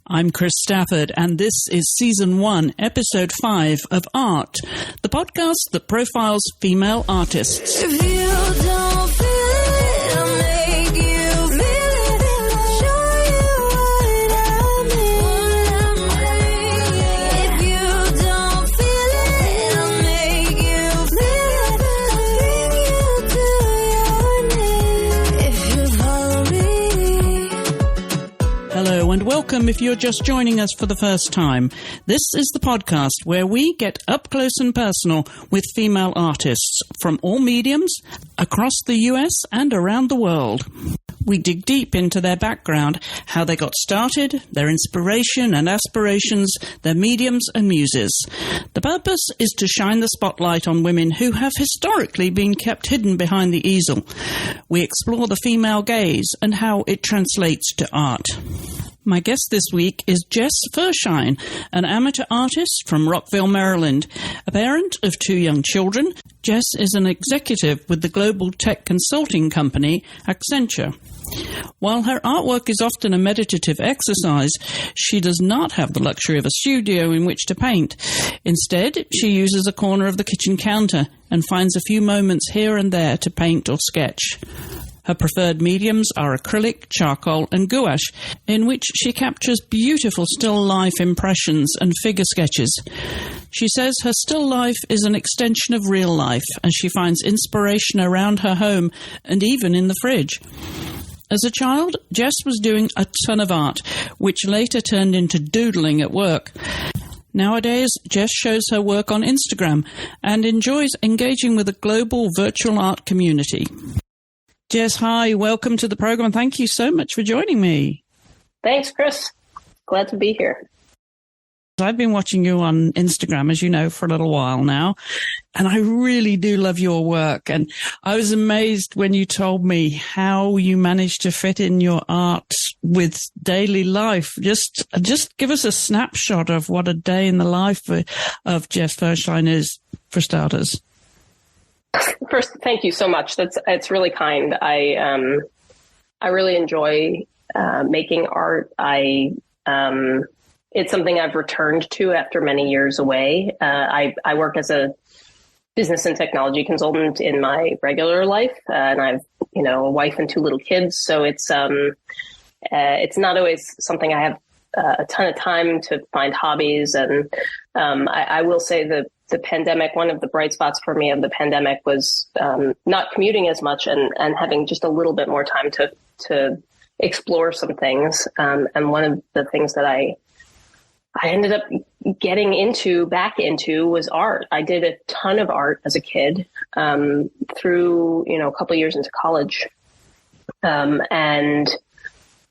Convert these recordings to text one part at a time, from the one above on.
I'm Chris Stafford, and this is Season 1, Episode 5 of AART, the podcast that profiles female artists. If you don't feel it, I'll make you feel it. I'll show you what I mean. If you don't feel it, I'll make you feel it. I'll bring you to your knees. If you follow me. Hello and welcome if you're just joining us for the first time. This is the podcast where we get up close and personal with female artists from all mediums across the US and around the world. We dig deep into their background, how they got started, their inspiration and aspirations, their mediums and muses. The purpose is to shine the spotlight on women who have historically been kept hidden behind the easel. We explore the female gaze and how it translates to art. My guest this week is Jess Firshein, an amateur artist from Rockville, Maryland. A parent of 2 young children, Jess is an executive with the global tech consulting company Accenture. While her artwork is often a meditative exercise, she does not have the luxury of a studio in which to paint. Instead, she uses a corner of the kitchen counter and finds a few moments here and there to paint or sketch. Her preferred mediums are acrylic, charcoal and gouache, in which she captures beautiful still life impressions and figure sketches. She says her still life is an extension of real life, and she finds inspiration around her home and even in the fridge. As a child, Jess was doing a ton of art, which later turned into doodling at work. Nowadays, Jess shows her work on Instagram and enjoys engaging with a global virtual art community. Jess, hi, welcome to the program. Thank you so much for joining me. Thanks, Chris. Glad to be here. I've been watching you on Instagram, as you know, for a little while now, and I really do love your work. And I was amazed when you told me how you managed to fit in your art with daily life. Just give us a snapshot of what a day in the life of Jess Firshein is, for starters. First, thank you so much. It's really kind. I really enjoy making art. It's something I've returned to after many years away. I work as a business and technology consultant in my regular life, and I've a wife and 2 little kids. So it's not always something I have a ton of time to find hobbies. And I will say that the pandemic, one of the bright spots for me of the pandemic was not commuting as much and having just a little bit more time to explore some things. And one of the things that I ended up getting back into was art. I did a ton of art as a kid through a couple of years into college, and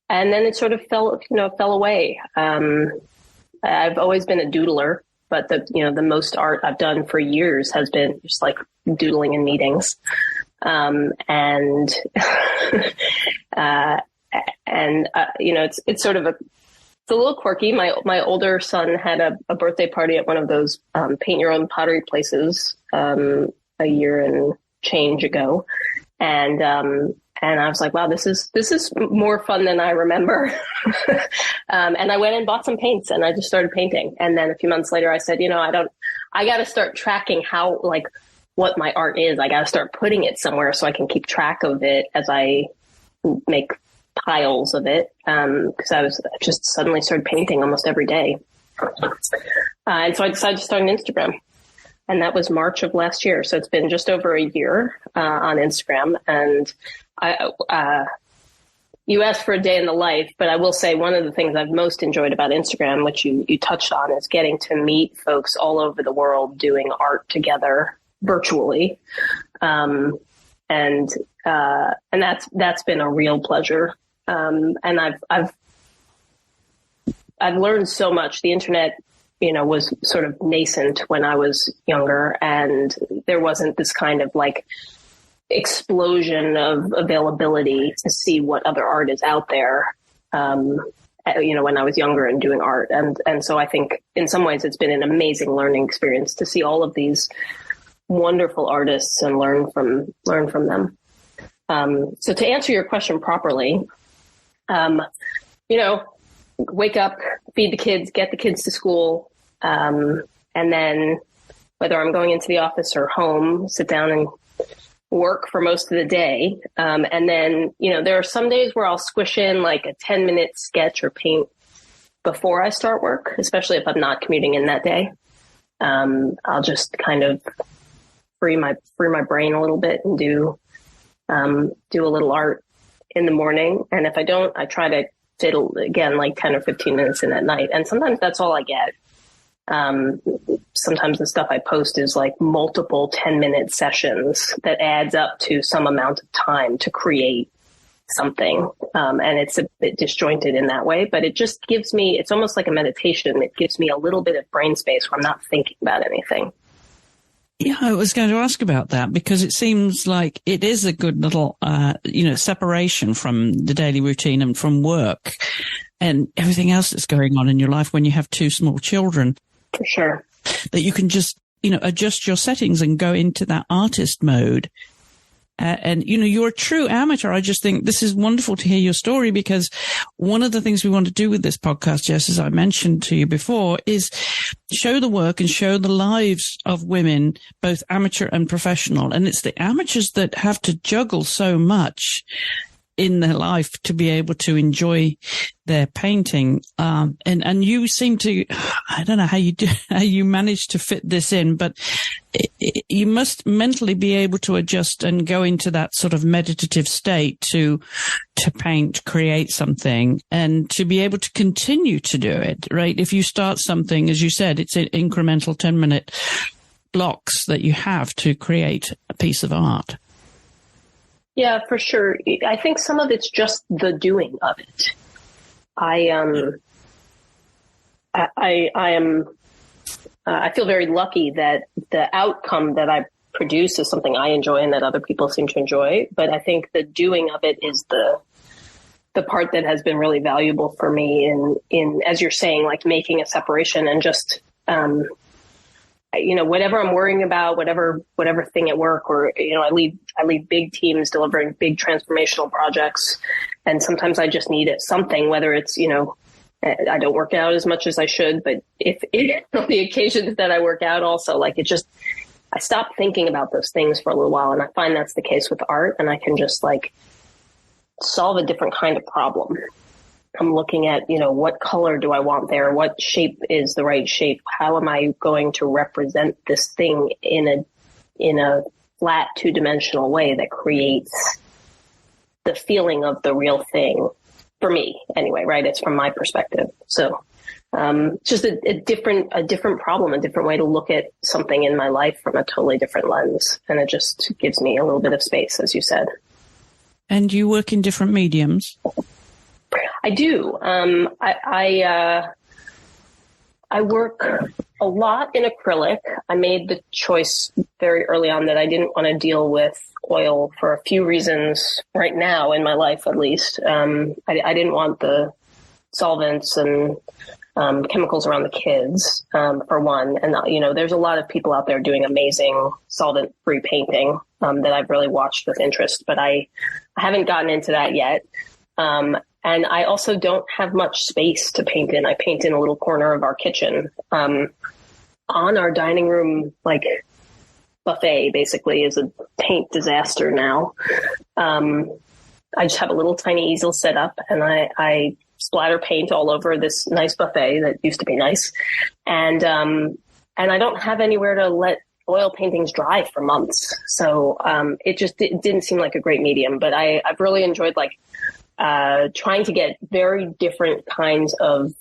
then it sort of fell away. I've always been a doodler. But the most art I've done for years has been just like doodling in meetings, it's sort of it's a little quirky. My older son had a birthday party at one of those paint your own pottery places a year and change ago, and I was like, wow, this is more fun than I remember. And I went and bought some paints and I just started painting. And then a few months later, I said, I got to start tracking what my art is. I got to start putting it somewhere so I can keep track of it as I make piles of it. Cause I just suddenly started painting almost every day. And so I decided to start an Instagram. And that was March of last year. So it's been just over a year on Instagram. And you asked for a day in the life, but I will say one of the things I've most enjoyed about Instagram, which you touched on, is getting to meet folks all over the world doing art together virtually. And that's been a real pleasure. And I've learned so much. The internet, was sort of nascent when I was younger, and there wasn't this kind of explosion of availability to see what other art is out there, when I was younger and doing art. And so I think in some ways it's been an amazing learning experience to see all of these wonderful artists and learn from them. So to answer your question properly, wake up, feed the kids, get the kids to school, and then whether I'm going into the office or home, sit down and work for most of the day. And then, there are some days where I'll squish in like a 10-minute sketch or paint before I start work, especially if I'm not commuting in that day. I'll just kind of free my brain a little bit and do a little art in the morning. And if I don't, I try to fit again like 10 or 15 minutes in at night. And sometimes that's all I get. Sometimes the stuff I post is like multiple 10-minute sessions that adds up to some amount of time to create something. And it's a bit disjointed in that way, but it just gives me, it's almost like a meditation. It gives me a little bit of brain space where I'm not thinking about anything. Yeah, I was going to ask about that because it seems like it is a good little, separation from the daily routine and from work and everything else that's going on in your life when you have two small children. For sure. That you can just, adjust your settings and go into that artist mode. And you're a true amateur. I just think this is wonderful to hear your story because one of the things we want to do with this podcast, Jess, as I mentioned to you before, is show the work and show the lives of women, both amateur and professional. And it's the amateurs that have to juggle so much in their life to be able to enjoy their painting. And you seem to, I don't know how you manage to fit this in, but you must mentally be able to adjust and go into that sort of meditative state to paint, create something and to be able to continue to do it, right? If you start something, as you said, it's an incremental 10-minute blocks that you have to create a piece of art. Yeah, for sure. I think some of it's just the doing of it. I feel very lucky that the outcome that I produce is something I enjoy and that other people seem to enjoy. But I think the doing of it is the part that has been really valuable for me in, as you're saying, like making a separation and just, whatever I'm worrying about, whatever thing at work, or, I lead big teams delivering big transformational projects. And sometimes I just need something, whether it's, I don't work out as much as I should, but if on the occasions that I work out also, like I stop thinking about those things for a little while. And I find that's the case with art. And I can just like solve a different kind of problem. I'm looking at, what color do I want there? What shape is the right shape? How am I going to represent this thing in a flat 2-dimensional way that creates the feeling of the real thing for me anyway, right? It's from my perspective. So, just a different problem, a different way to look at something in my life from a totally different lens. And it just gives me a little bit of space, as you said. And you work in different mediums? I do. I work a lot in acrylic. I made the choice very early on that I didn't want to deal with oil for a few reasons right now in my life, at least. I didn't want the solvents and chemicals around the kids, for one. And, there's a lot of people out there doing amazing solvent-free painting that I've really watched with interest, but I haven't gotten into that yet. And I also don't have much space to paint in. I paint in a little corner of our kitchen. On our dining room, like buffet basically is a paint disaster now. I just have a little tiny easel set up and I splatter paint all over this nice buffet that used to be nice. And I don't have anywhere to let oil paintings dry for months. So, it didn't seem like a great medium, but I've really enjoyed trying to get very different kinds of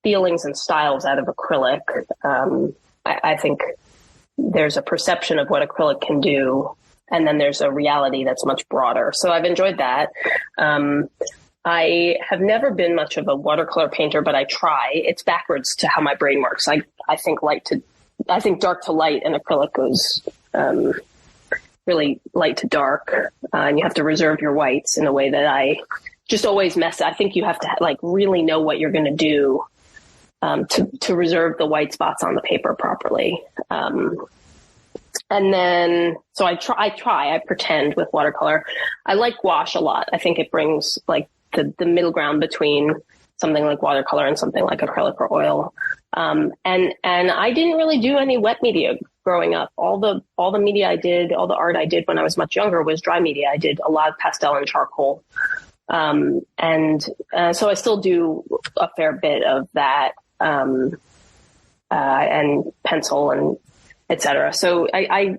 feelings and styles out of acrylic. I think there's a perception of what acrylic can do, and then there's a reality that's much broader. So I've enjoyed that. I have never been much of a watercolor painter, but I try. It's backwards to how my brain works. I think dark to light, and acrylic goes really light to dark, and you have to reserve your whites in a way that I just always mess. I think you have to really know what you're going to do to reserve the white spots on the paper properly. And then, so I pretend with watercolor. I like gouache a lot. I think it brings the middle ground between something like watercolor and something like acrylic or oil. And I didn't really do any wet media growing up. All the media I did, all the art I did when I was much younger was dry media. I did a lot of pastel and charcoal. So I still do a fair bit of that, and pencil and et cetera. So I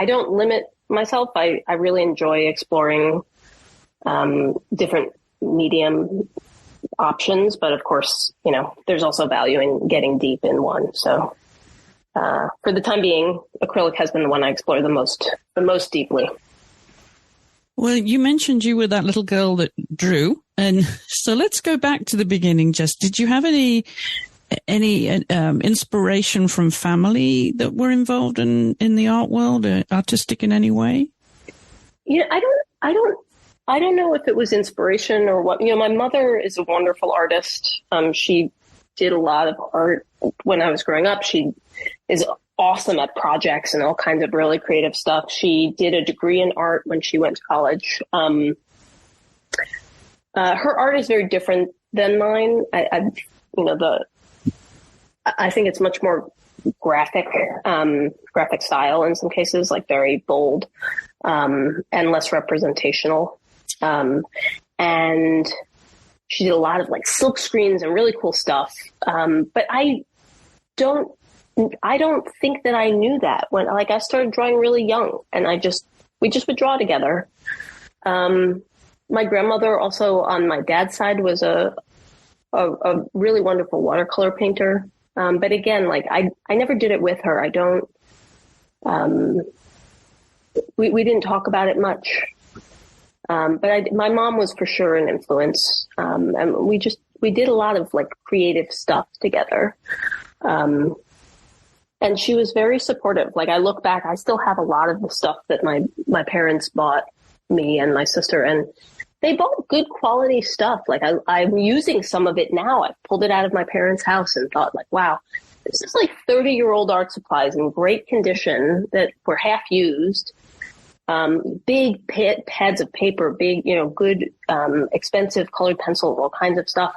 don't limit myself. I really enjoy exploring, different medium options, but of course, there's also value in getting deep in one. So, for the time being, acrylic has been the one I explore the most deeply. Well, you mentioned you were that little girl that drew, and so let's go back to the beginning. Jess, did you have any inspiration from family that were involved in the art world, artistic in any way? I don't know if it was inspiration or what. My mother is a wonderful artist. She did a lot of art when I was growing up. She is awesome at projects and all kinds of really creative stuff. She did a degree in art when she went to college. Her art is very different than mine. I think it's much more graphic style in some cases, like very bold, and less representational. And she did a lot of like silk screens and really cool stuff. But I don't think that I knew that when, like, I started drawing really young, and we just would draw together. My grandmother also on my dad's side was a really wonderful watercolor painter. But again, like I never did it with her. We didn't talk about it much. But my mom was for sure an influence. And we did a lot of like creative stuff together. And she was very supportive. Like, I look back, I still have a lot of the stuff that my parents bought me and my sister, and they bought good quality stuff. Like, I'm using some of it now. I pulled it out of my parents' house and thought, like, wow, this is like 30-year-old art supplies in great condition that were half used. Big pads of paper, big, good, expensive colored pencils, all kinds of stuff.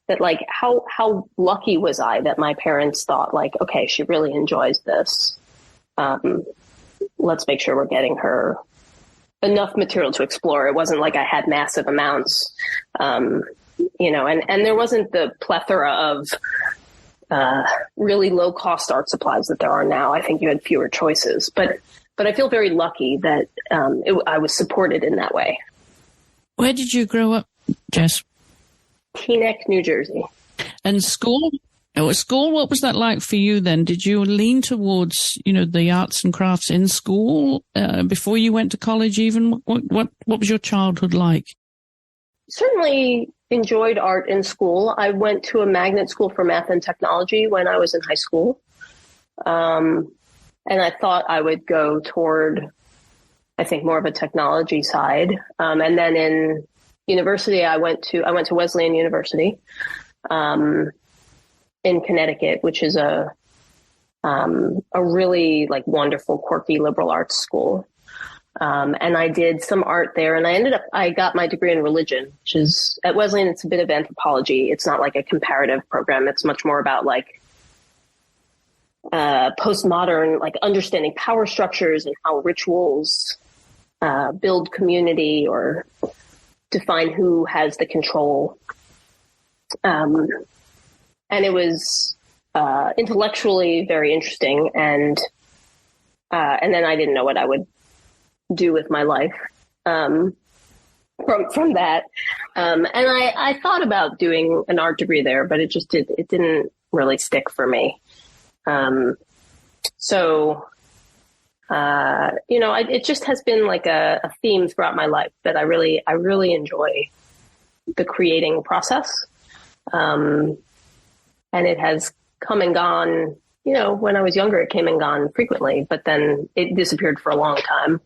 That, like, how lucky was I that my parents thought, like, okay, she really enjoys this. Let's make sure we're getting her enough material to explore. It wasn't like I had massive amounts, and there wasn't the plethora of really low cost art supplies that there are now. I think you had fewer choices, but I feel very lucky that I was supported in that way. Where did you grow up, Jess? Teaneck, New Jersey. And school? School, what was that like for you then? Did you lean towards, the arts and crafts in school before you went to college even? What was your childhood like? Certainly enjoyed art in school. I went to a magnet school for math and technology when I was in high school. And I thought I would go toward, I think, more of a technology side. And then in university, I went to Wesleyan University in Connecticut, which is a really like wonderful, quirky liberal arts school. And I did some art there, and I got my degree in religion, which is at Wesleyan. It's a bit of anthropology. It's not like a comparative program. It's much more about like postmodern, like understanding power structures and how rituals build community or define who has the control. And it was intellectually very interesting, and then I didn't know what I would do with my life from that. And I thought about doing an art degree there, but it didn't really stick for me. It just has been like a theme throughout my life that I really enjoy the creating process. And it has come and gone, when I was younger, it came and gone frequently, but then it disappeared for a long time.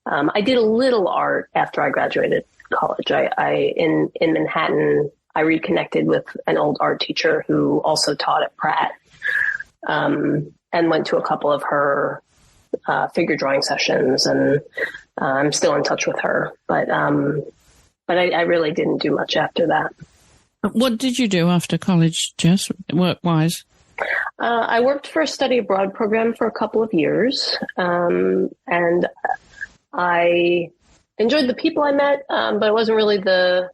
I did a little art after I graduated college. In Manhattan, I reconnected with an old art teacher who also taught at Pratt, and went to a couple of her figure drawing sessions, and I'm still in touch with her. But but I really didn't do much after that. What did you do after college, Jess, work-wise? I worked for a study abroad program for a couple of years, and I enjoyed the people I met, but it wasn't really the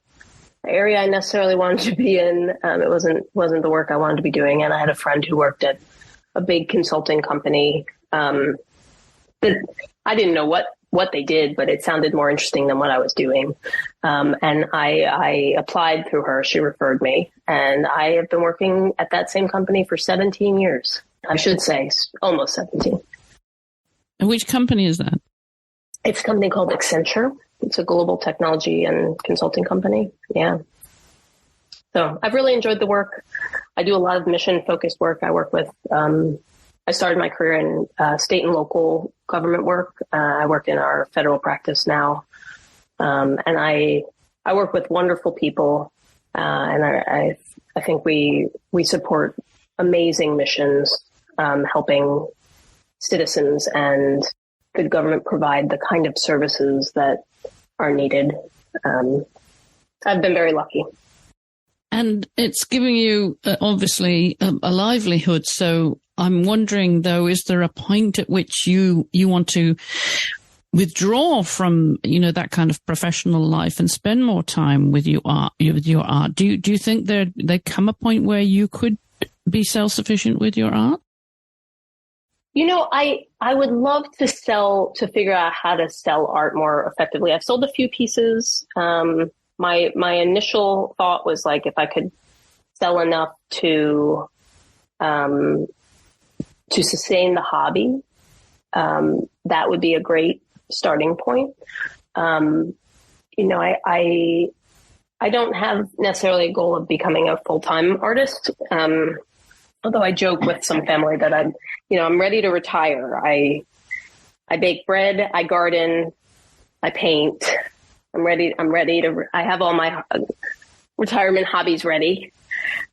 area I necessarily wanted to be in. It wasn't the work I wanted to be doing, and I had a friend who worked at a big consulting company that I didn't know what they did, but it sounded more interesting than what I was doing. And I applied through her. She referred me, and I have been working at that same company for 17 years. I should say almost 17. And which company is that? It's a company called Accenture. It's a global technology and consulting company. Yeah. So I've really enjoyed the work. I do a lot of mission-focused work. I work with, I started my career in state and local government work. I work in our federal practice now. And I work with wonderful people. And I think we support amazing missions, helping citizens and good government provide the kind of services that are needed. I've been very lucky. And it's giving you, obviously, a livelihood. So I'm wondering, though, is there a point at which you want to withdraw from, that kind of professional life and spend more time with your art? Do you think there come a point where you could be self-sufficient with your art? I would love to figure out how to sell art more effectively. I've sold a few pieces. My initial thought was like, if I could sell enough to sustain the hobby, that would be a great starting point. I don't have necessarily a goal of becoming a full-time artist. Although I joke with some family that I'm ready to retire. I bake bread, I garden, I paint. I'm ready to, I have all my retirement hobbies ready.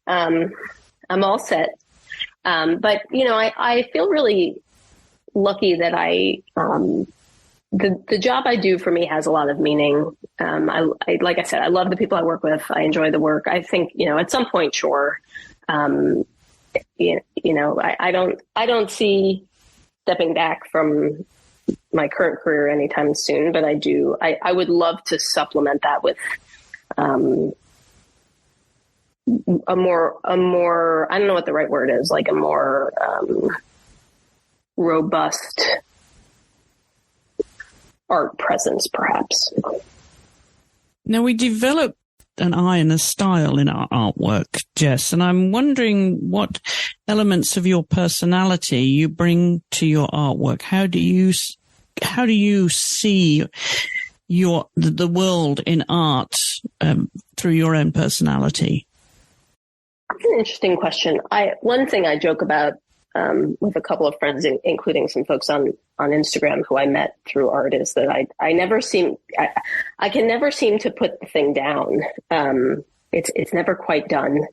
I'm all set. But I feel really lucky that the job I do for me has a lot of meaning. I like I said, I love the people I work with. I enjoy the work. I think, at some point, sure. I don't see stepping back from my current career anytime soon, but I would love to supplement that with, a more, I don't know what the right word is, like a more, robust art presence, perhaps. Now, we develop an eye and a style in our artwork, Jess, and I'm wondering what elements of your personality you bring to your artwork. How do you see the world in art through your own personality? That's an interesting question. One thing I joke about with a couple of friends, including some folks on Instagram who I met through art, is that I can never seem to put the thing down. It's never quite done.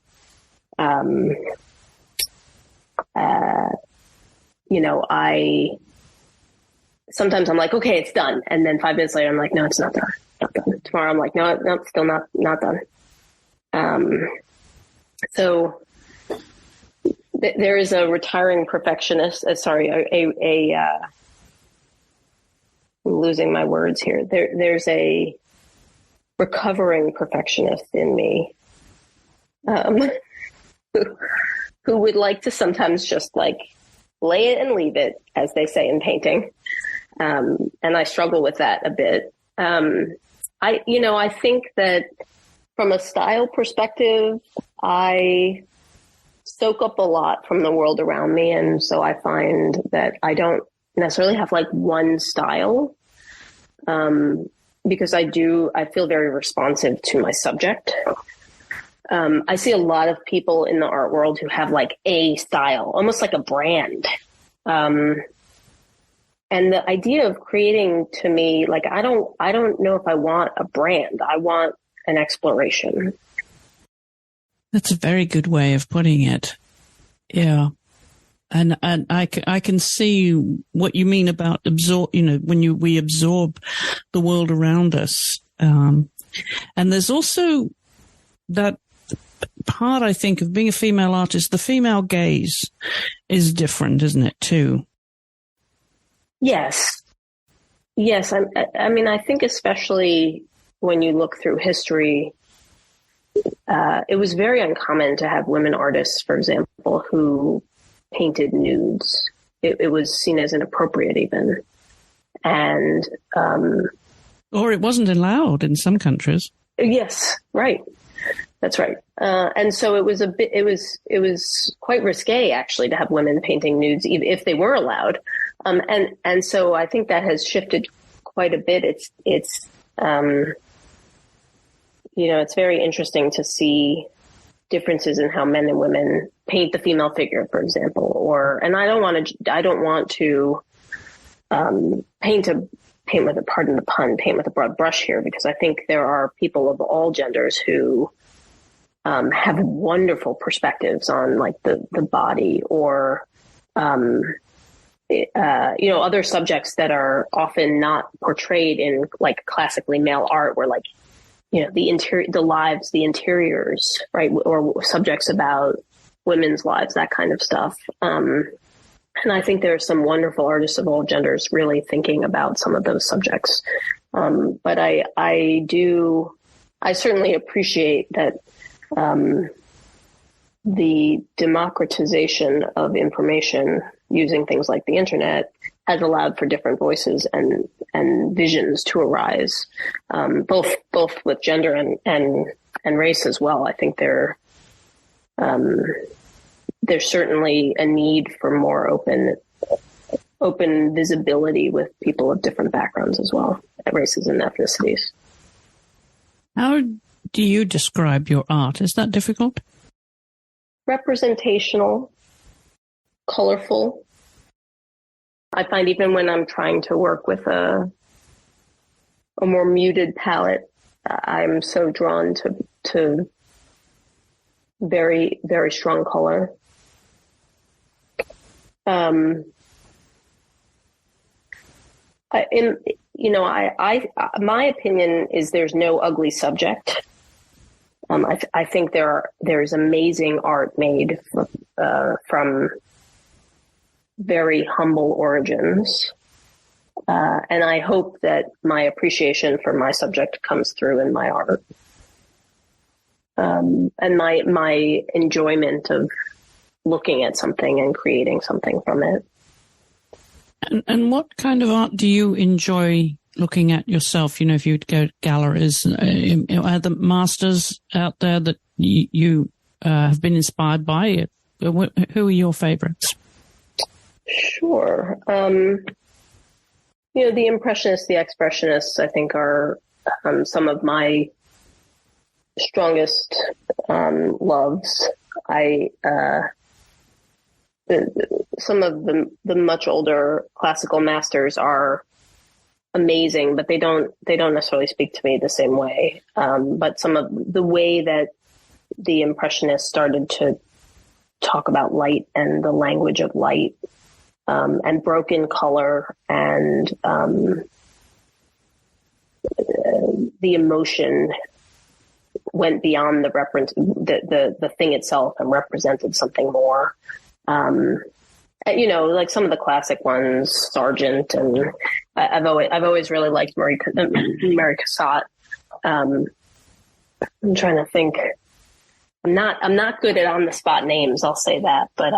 Sometimes I'm like, okay, it's done. And then 5 minutes later, I'm like, no, it's not done. Not done. Tomorrow, I'm like, no, still not done. So there is a retiring perfectionist. I'm losing my words here. There's a recovering perfectionist in me, who would like to sometimes just like lay it and leave it, as they say in painting. And I struggle with that a bit. I think that from a style perspective, I soak up a lot from the world around me. And so I find that I don't necessarily have like one style, because I feel very responsive to my subject. I see a lot of people in the art world who have like a style, almost like a brand. And the idea of creating, to me, like, I don't know if I want a brand. I want an exploration. That's a very good way of putting it. Yeah. And I can see what you mean about we absorb the world around us. And there's also that part, I think, of being a female artist. The female gaze is different, isn't it, too? Yes. Yes. I mean, I think especially when you look through history, it was very uncommon to have women artists, for example, who painted nudes. It was seen as inappropriate even. And, or it wasn't allowed in some countries. Yes, right. That's right. And so it was quite risque actually to have women painting nudes, if they were allowed. And so I think that has shifted quite a bit. It's it's very interesting to see differences in how men and women paint the female figure, for example, and I don't want to paint with a, pardon the pun, paint with a broad brush here, because I think there are people of all genders who have wonderful perspectives on like the body or, other subjects that are often not portrayed in like classically male art, where like, the interior, the lives, the interiors, right? Or subjects about women's lives, that kind of stuff. And I think there are some wonderful artists of all genders really thinking about some of those subjects. But I certainly appreciate that the democratization of information using things like the internet has allowed for different voices and visions to arise, both with gender and race as well. I think there's certainly a need for more open visibility with people of different backgrounds as well, races and ethnicities. How do you describe your art? Is that difficult? Representational, colorful. I find even when I'm trying to work with a more muted palette, I'm so drawn to very, very strong color. My opinion is there's no ugly subject. I think there's amazing art made from very humble origins. And I hope that my appreciation for my subject comes through in my art. And my enjoyment of looking at something and creating something from it. And what kind of art do you enjoy looking at yourself? If you'd go to galleries, are the masters out there that you have been inspired by? Who are your favorites? Sure. The Impressionists, the Expressionists, I think are some of my strongest loves. Some of the much older classical masters are amazing, but they don't necessarily speak to me the same way. But some of the way that the Impressionists started to talk about light and the language of light, and broken color and the emotion went beyond the thing itself and represented something more. Like some of the classic ones, Sargent, and I've always really liked Mary Cassatt. I'm trying to think. I'm not good at on the spot names, I'll say that, but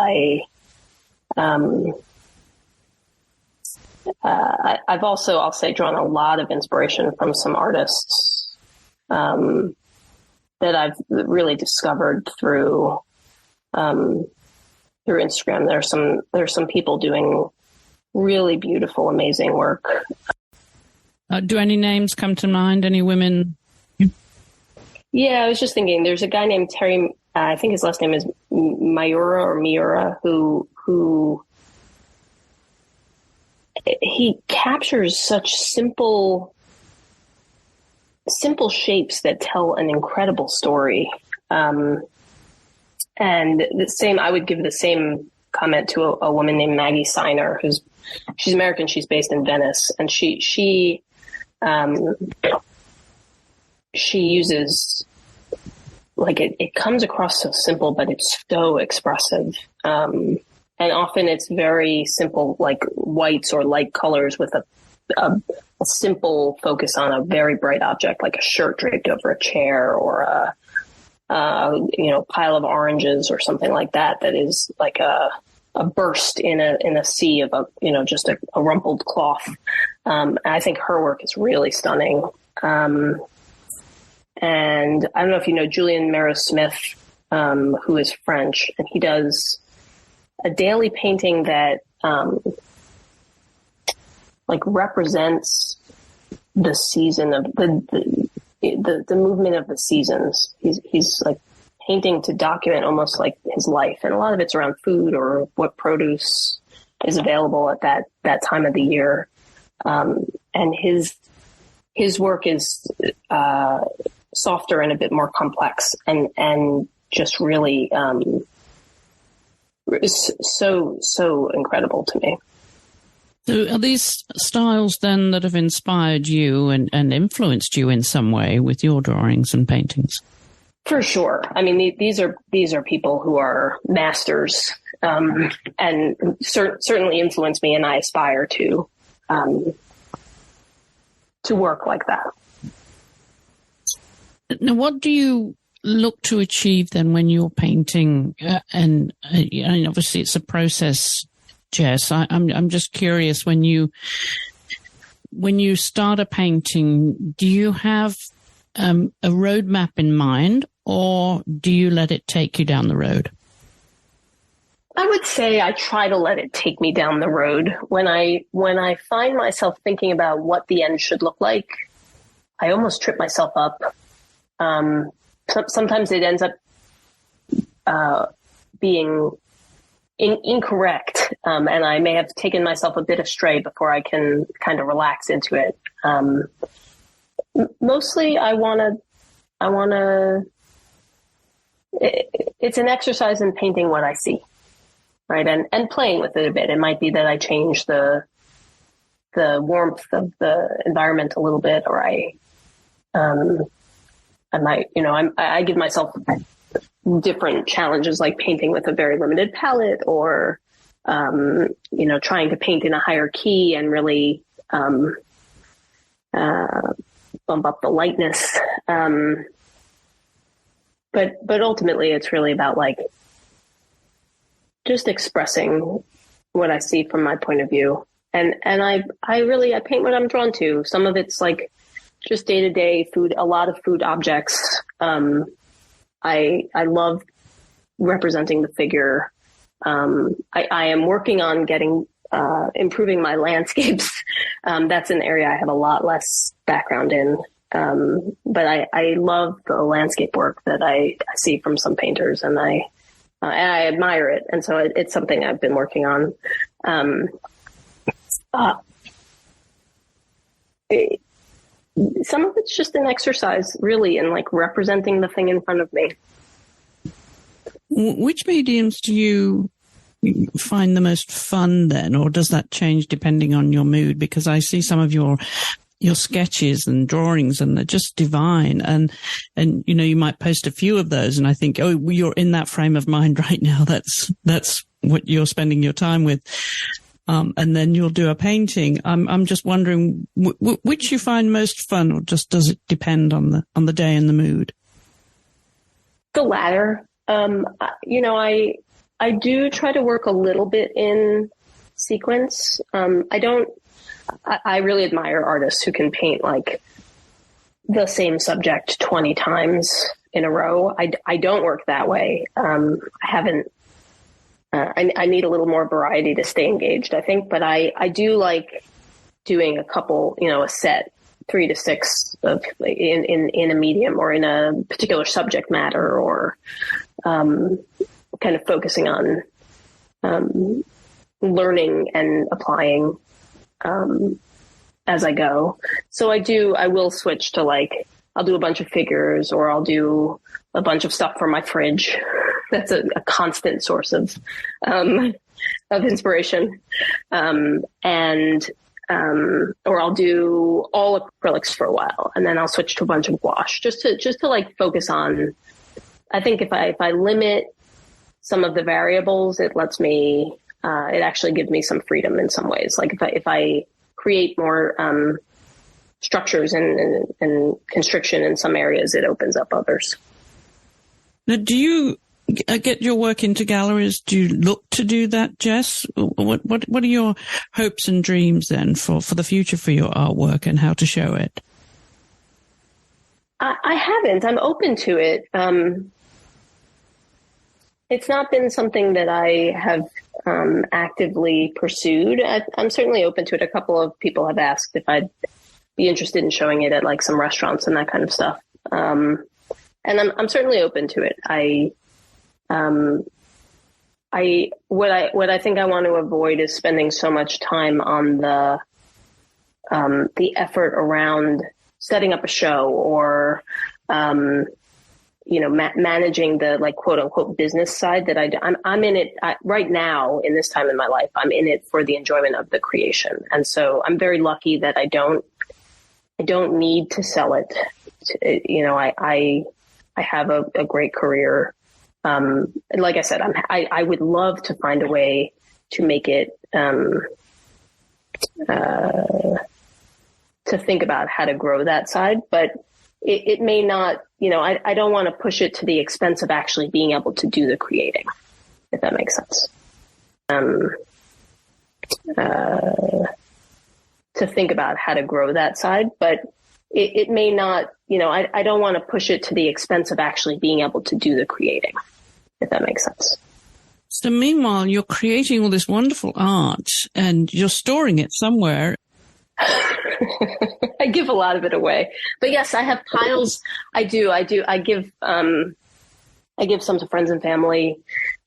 I've also, I'll say, drawn a lot of inspiration from some artists that I've really discovered through Instagram. There's some people doing really beautiful, amazing work. Do any names come to mind? Any women? Yeah, I was just thinking. There's a guy named Terry. I think his last name is Miura, who he captures such simple shapes that tell an incredible story. And I would give the same comment to a woman named Maggie Seiner, she's American. She's based in Venice, and she she uses, like, it comes across so simple, but it's so expressive. And often it's very simple, like whites or light colors with a simple focus on a very bright object, like a shirt draped over a chair or a pile of oranges or something like that. That is like a burst in a sea of just a rumpled cloth. And I think her work is really stunning. And I don't know if you know Julian Marot-Smith, who is French, and he does a daily painting that like represents the season of the movement of the seasons. He's like painting to document almost like his life, and a lot of it's around food or what produce is available at that time of the year. And his work is softer and a bit more complex, and just really so incredible to me. So are these styles then that have inspired you and influenced you in some way with your drawings and paintings? For sure. I mean, these are people who are masters, and certainly influence me, and I aspire to work like that. Now, what do you look to achieve then when you're painting? And obviously it's a process, Jess. I'm just curious, when you start a painting, do you have a roadmap in mind, or do you let it take you down the road? I would say I try to let it take me down the road. When I find myself thinking about what the end should look like, I almost trip myself up. Sometimes it ends up being incorrect, and I may have taken myself a bit astray before I can kind of relax into it. Mostly, I want to. It's an exercise in painting what I see, right, and playing with it a bit. It might be that I change the warmth of the environment a little bit, or I might, I give myself different challenges, like painting with a very limited palette, or, trying to paint in a higher key and really bump up the lightness. But ultimately, it's really about like just expressing what I see from my point of view. And I paint what I'm drawn to. Some of it's like just day-to-day food, a lot of food objects. I love representing the figure. I am working on improving my landscapes. That's an area I have a lot less background in. But I love the landscape work that I see from some painters, and I admire it. And so it's something I've been working on. Some of it's just an exercise, really, in like representing the thing in front of me. Which mediums do you find the most fun then, or does that change depending on your mood? Because I see some of your sketches and drawings, and they're just divine. And you might post a few of those, and I think, oh, you're in that frame of mind right now. That's what you're spending your time with. And then you'll do a painting. I'm just wondering which you find most fun, or just does it depend on the day and the mood? The latter. I do try to work a little bit in sequence. I really admire artists who can paint like the same subject 20 times in a row. I don't work that way. I haven't. I need a little more variety to stay engaged, I think, but I do like doing a couple, a set 3 to 6 of in a medium or in a particular subject matter, or kind of focusing on learning and applying as I go. So I will switch to like, I'll do a bunch of figures, or I'll do a bunch of stuff for my fridge. That's a constant source of inspiration. And or I'll do all acrylics for a while, and then I'll switch to a bunch of gouache, just to like focus on. I think if I limit some of the variables, it lets me. It actually gives me some freedom in some ways. Like if I create more structures and constriction in some areas, it opens up others. Now, do you get your work into galleries? Do you look to do that, Jess? What are your hopes and dreams then for the future for your artwork and how to show it? I haven't. I'm open to it. It's not been something that I have actively pursued. I'm certainly open to it. A couple of people have asked if I'd be interested in showing it at like some restaurants and that kind of stuff. And I'm certainly open to it. What I think I want to avoid is spending so much time on the effort around setting up a show or, managing the like quote unquote business side that I'm in it right now in this time in my life. I'm in it for the enjoyment of the creation. And so I'm very lucky that I don't need to sell it. I have a great career. And like I said, I would love to find a way to make it, to think about how to grow that side, but it may not, I don't want to push it to the expense of actually being able to do the creating, if that makes sense. To think about how to grow that side, but it may not, I don't want to push it to the expense of actually being able to do the creating, if that makes sense. So meanwhile, you're creating all this wonderful art and you're storing it somewhere. I give a lot of it away, but yes, I have piles. I do. I give some to friends and family.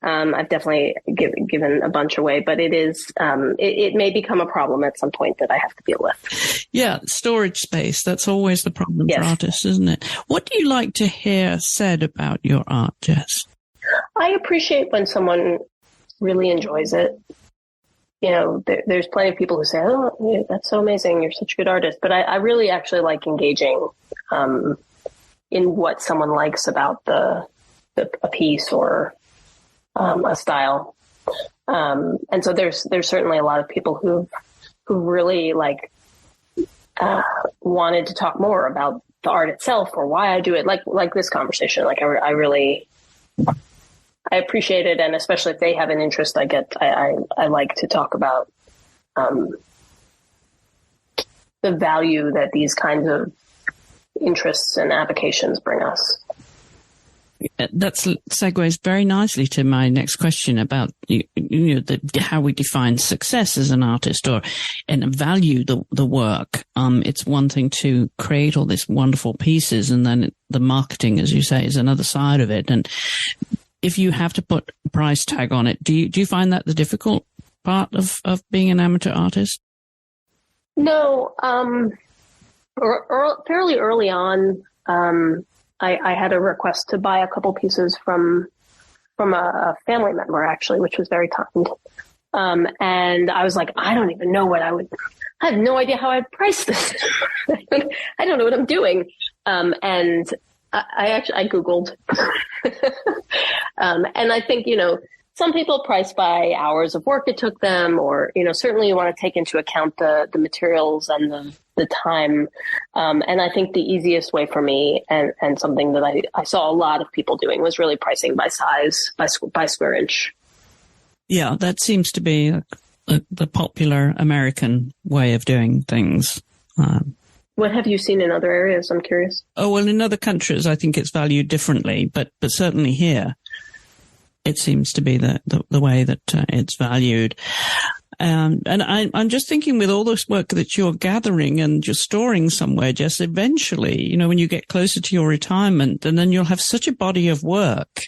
I've definitely given a bunch away, but it is, it may become a problem at some point that I have to deal with. Yeah. Storage space. That's always the problem for artists, isn't it? What do you like to hear said about your art, Jess? I appreciate when someone really enjoys it. There's plenty of people who say, "Oh, yeah, that's so amazing. You're such a good artist." But I really actually like engaging in what someone likes about a piece or a style. And so there's certainly a lot of people who really wanted to talk more about the art itself or why I do it. Like this conversation. Like I appreciate it, and especially if they have an interest, I like to talk about the value that these kinds of interests and applications bring us. That segues very nicely to my next question about how we define success as an artist and value the work. It's one thing to create all these wonderful pieces, and then the marketing, as you say, is another side of it. And if you have to put a price tag on it, do you find that the difficult part of being an amateur artist? No, fairly early on, I had a request to buy a couple pieces from a family member, actually, which was very kind. And I was like, I don't even know I have no idea how I'd price this. I don't know what I'm doing. And I Googled. And I think, some people price by hours of work it took them, or, certainly you want to take into account the materials and the time. And I think the easiest way for me and something that I saw a lot of people doing was really pricing by size, by square inch. Yeah, that seems to be the popular American way of doing things. What have you seen in other areas? I'm curious. Oh, well, in other countries, I think it's valued differently, but certainly here, it seems to be the way that it's valued. And I'm just thinking with all this work that you're gathering and you're storing somewhere, Jess, eventually, when you get closer to your retirement, and then you'll have such a body of work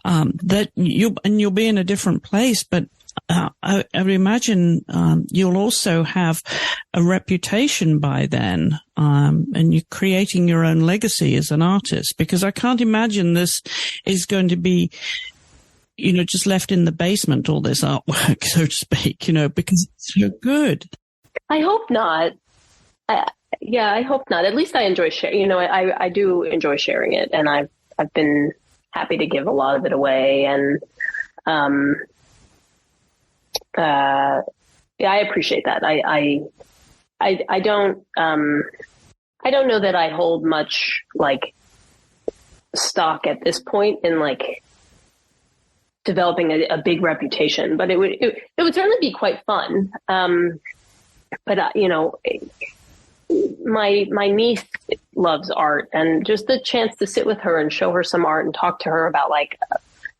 that you'll be in a different place, but I would imagine you'll also have a reputation by then, and you're creating your own legacy as an artist, because I can't imagine this is going to be, just left in the basement, all this artwork, so to speak, because it's so good. I hope not. I hope not. At least I enjoy sharing. I do enjoy sharing it, and I've been happy to give a lot of it away. And I appreciate that. I don't know that I hold much like stock at this point in like developing a big reputation, but it would certainly be quite fun. But my niece loves art, and just the chance to sit with her and show her some art and talk to her about like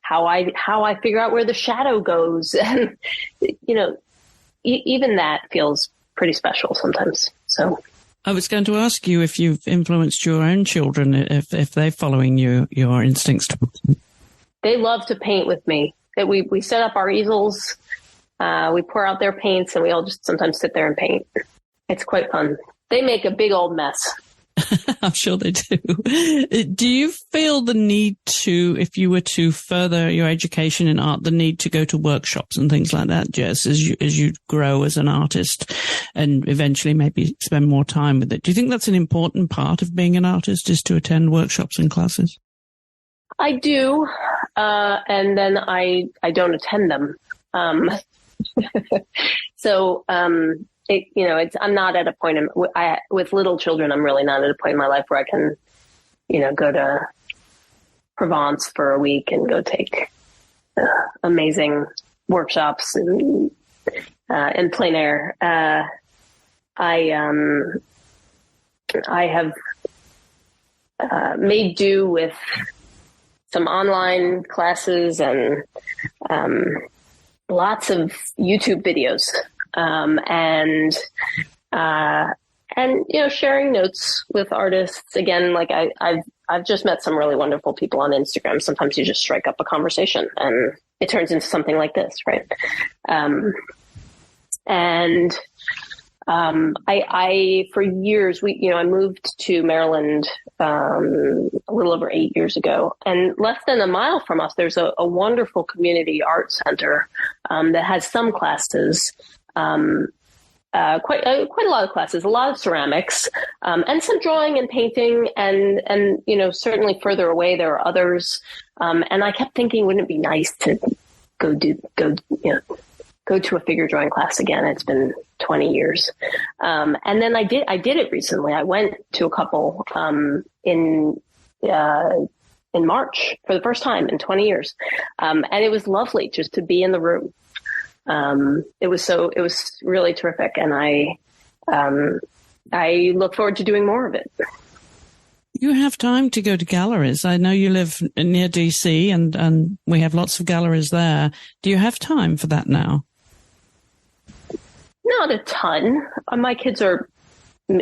how I figure out where the shadow goes, and even that feels pretty special sometimes. So I was going to ask you if you've influenced your own children, if they're following your instincts. They love to paint with me. We set up our easels, we pour out their paints, and we all just sometimes sit there and paint. It's quite fun. They make a big old mess. I'm sure they do. Do you feel the need to, if you were to further your education in art, the need to go to workshops and things like that, Jess, as you grow as an artist and eventually maybe spend more time with it? Do you think that's an important part of being an artist, is to attend workshops and classes? I do, and then I don't attend them. So I'm not at a point with little children. I'm really not at a point in my life where I can, go to Provence for a week and go take amazing workshops in plein air. I have made do with some online classes and lots of YouTube videos. And sharing notes with artists. Again, like I've just met some really wonderful people on Instagram. Sometimes you just strike up a conversation and it turns into something like this, right? I for years, I moved to Maryland a little over 8 years ago, and less than a mile from us, there's a wonderful community art center that has some classes. Quite a lot of classes, a lot of ceramics, and some drawing and painting, and certainly further away there are others. And I kept thinking, wouldn't it be nice to go to a figure drawing class again? It's been 20 years. And then I did it recently. I went to a couple in March for the first time in 20 years. And it was lovely just to be in the room. It was really terrific, and I look forward to doing more of it. You have time to go to galleries. I know you live near DC, and we have lots of galleries there. Do you have time for that now? Not a ton. My kids are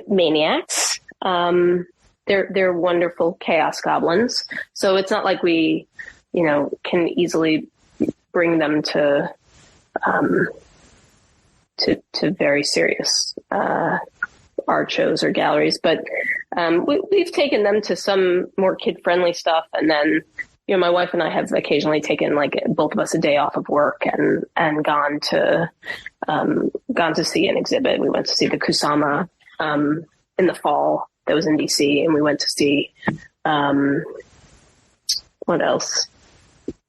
maniacs. They're wonderful chaos goblins. So it's not like we, can easily bring them to very serious art shows or galleries, but we've taken them to some more kid-friendly stuff, and then my wife and I have occasionally taken like both of us a day off of work and gone to see an exhibit. We went to see the Kusama in the fall. That was in DC, and we went to see what else?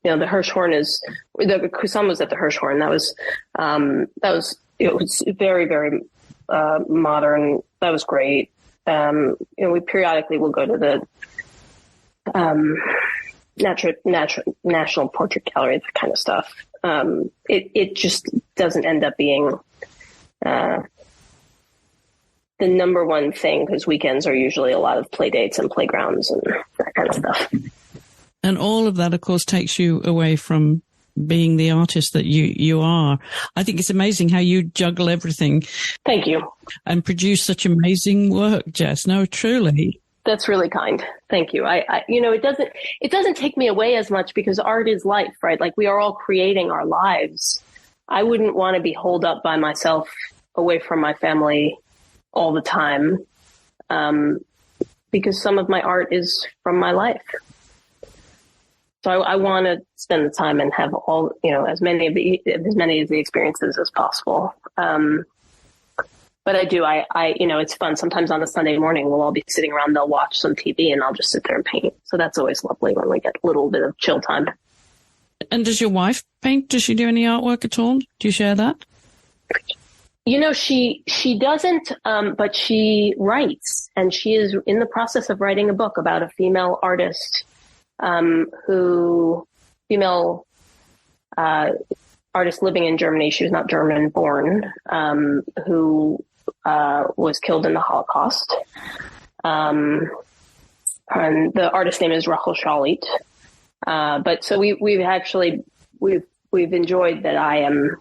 The Hirshhorn the Kusama was at the Hirshhorn. That was it was very, very modern. That was great. We periodically will go to the National Portrait Gallery, that kind of stuff. It just doesn't end up being the number one thing, because weekends are usually a lot of play dates and playgrounds and that kind of stuff. And all of that, of course, takes you away from being the artist that you are. I think it's amazing how you juggle everything. Thank you. And produce such amazing work, Jess. No, truly. That's really kind. Thank you. It doesn't take me away as much, because art is life, right? Like, we are all creating our lives. I wouldn't want to be holed up by myself away from my family all the time, because some of my art is from my life. So I want to spend the time and have all, as many of the experiences as possible. But I do. I it's fun. Sometimes on a Sunday morning, we'll all be sitting around. They'll watch some TV, and I'll just sit there and paint. So that's always lovely when we get a little bit of chill time. And does your wife paint? Does she do any artwork at all? Do you share that? She doesn't, but she writes, and she is in the process of writing a book about a female artist, female artist living in Germany. She was not German born, who was killed in the Holocaust. And the artist's name is Rachel Shalit. But so we've enjoyed that I am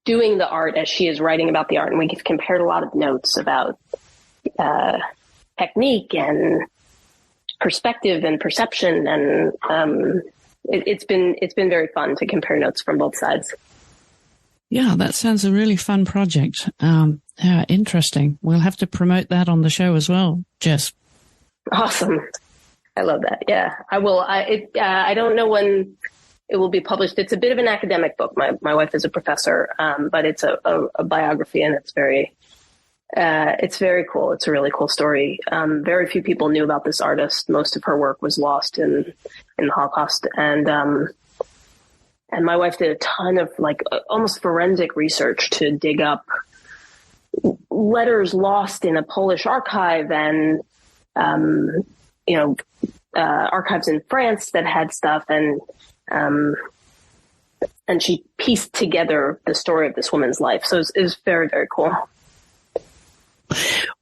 doing the art as she is writing about the art, and we've compared a lot of notes about technique and perspective and perception, and it's been very fun to compare notes from both sides. Yeah, that sounds a really fun project. Interesting. We'll have to promote that on the show as well, Jess. Awesome. I love that. Yeah, I will. I don't know when it will be published. It's a bit of an academic book. My wife is a professor, but it's a biography, and it's very cool. It's a really cool story. Very few people knew about this artist. Most of her work was lost in the Holocaust, and my wife did a ton of almost forensic research to dig up letters lost in a Polish archive, and archives in France that had stuff, and she pieced together the story of this woman's life. So it was very, very cool.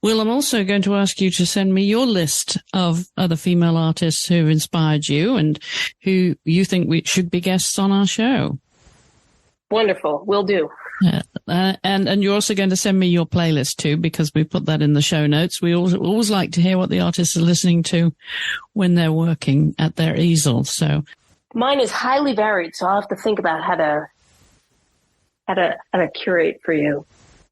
Well, I'm also going to ask you to send me your list of other female artists who inspired you and who you think we should be guests on our show. Wonderful. Will do. And you're also going to send me your playlist too, because we put that in the show notes. We always like to hear what the artists are listening to when they're working at their easel. So mine is highly varied, so I'll have to think about how to curate for you.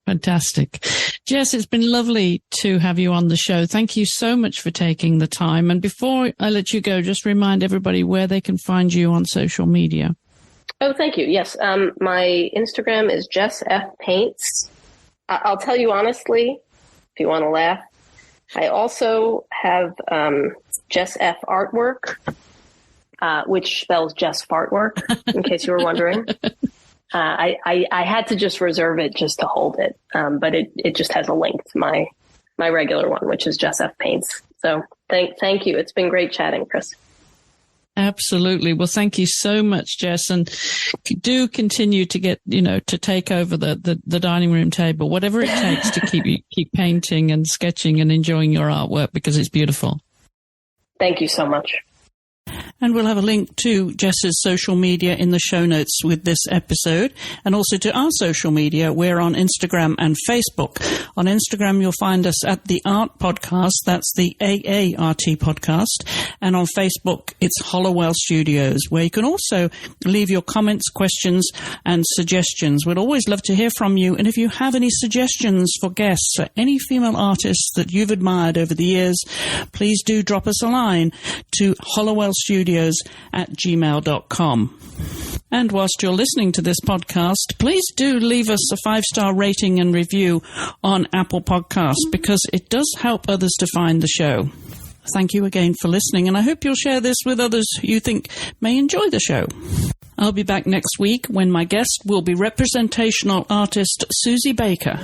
Fantastic. Jess, it's been lovely to have you on the show. Thank you so much for taking the time. And before I let you go, just remind everybody where they can find you on social media. Oh, thank you. Yes. My Instagram is Jess F Paints. I'll tell you honestly, if you want to laugh, I also have Jess F Artwork, which spells Jess Fartwork, in case you were wondering. I had to just reserve it just to hold it, but it just has a link to my regular one, which is Jess F Paints. So thank you. It's been great chatting, Chris. Absolutely. Well, thank you so much, Jess, and do continue to get, to take over the dining room table, whatever it takes to keep painting and sketching and enjoying your artwork, because it's beautiful. Thank you so much. And we'll have a link to Jess's social media in the show notes with this episode, and also to our social media. We're on Instagram and Facebook. On Instagram, you'll find us at the AART Podcast. That's the AART Podcast. And on Facebook, it's Hollowell Studios, where you can also leave your comments, questions, and suggestions. We'd always love to hear from you. And if you have any suggestions for guests or any female artists that you've admired over the years, please do drop us a line to hollowellstudios@gmail.com. And whilst you're listening to this podcast, please do leave us a 5-star rating and review on Apple Podcasts, because it does help others to find the show. Thank you again for listening, and I hope you'll share this with others you think may enjoy the show. I'll be back next week when my guest will be representational artist Susie Baker.